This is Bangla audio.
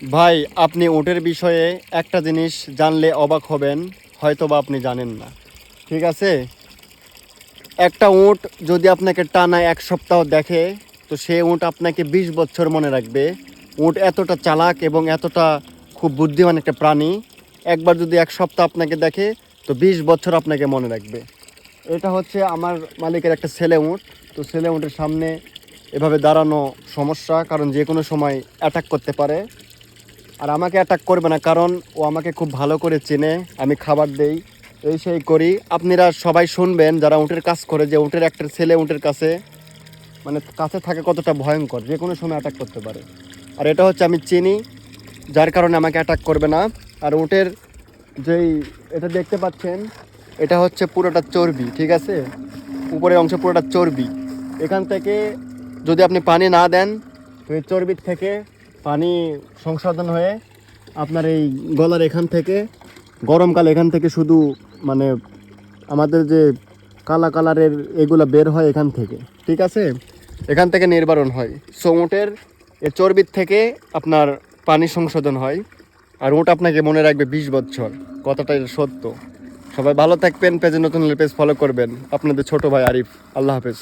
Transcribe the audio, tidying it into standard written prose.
ভাই, আপনি উটের বিষয়ে একটা জিনিস জানলে অবাক হবেন, হয়তো বা আপনি জানেন না। ঠিক আছে, একটা উট যদি আপনাকে টানা 1 সপ্তাহ দেখে, তো সে উট আপনাকে 20 বছর মনে রাখবে। উট এতটা চালাক এবং এতটা খুব বুদ্ধিমান একটা প্রাণী। একবার যদি 1 সপ্তাহ আপনাকে দেখে, তো 20 বছর আপনাকে মনে রাখবে। এটা হচ্ছে আমার মালিকের একটা ছেলে উট। তো ছেলে উটের সামনে এভাবে দাঁড়ানো সমস্যা, কারণ যে কোনো সময় অ্যাটাক করতে পারে। আর আমাকে অ্যাটাক করবে না, কারণ ও আমাকে খুব ভালো করে চেনে। আমি খাবার দেই, এই সেই করি। আপনারা সবাই শুনবেন যারা উটের কাজ করে, যে উটের একটা ছেলে উটের কাছে মানে কাছে থাকে কতটা ভয়ঙ্কর, যে কোনো সময় অ্যাটাক করতে পারে। আর এটা হচ্ছে আমি চিনি, যার কারণে আমাকে অ্যাটাক করবে না। আর উটের যেই এটা দেখতে পাচ্ছেন, এটা হচ্ছে পুরোটা চর্বি। ঠিক আছে, উপরের অংশ পুরোটা চর্বি। এখান থেকে যদি আপনি পানি না দেন, তো এই চর্বির থেকে পানি সংশোধন হয়ে আপনার এই গলার এখান থেকে গরমকালে এখান থেকে শুধু মানে আমাদের যে কালা কালারের এগুলা বের হয় এখান থেকে। ঠিক আছে, এখান থেকে নির্বারণ হয়। সো উটের এই চর্বির থেকে আপনার পানি সংশোধন হয়। আর উট আপনাকে মনে রাখবে 20 বছর। কথাটা সত্য। সবাই ভালো থাকবেন, পেজে নতুন হলে পেজ ফলো করবেন। আপনাদের ছোট ভাই আরিফ। আল্লাহ হাফেজ।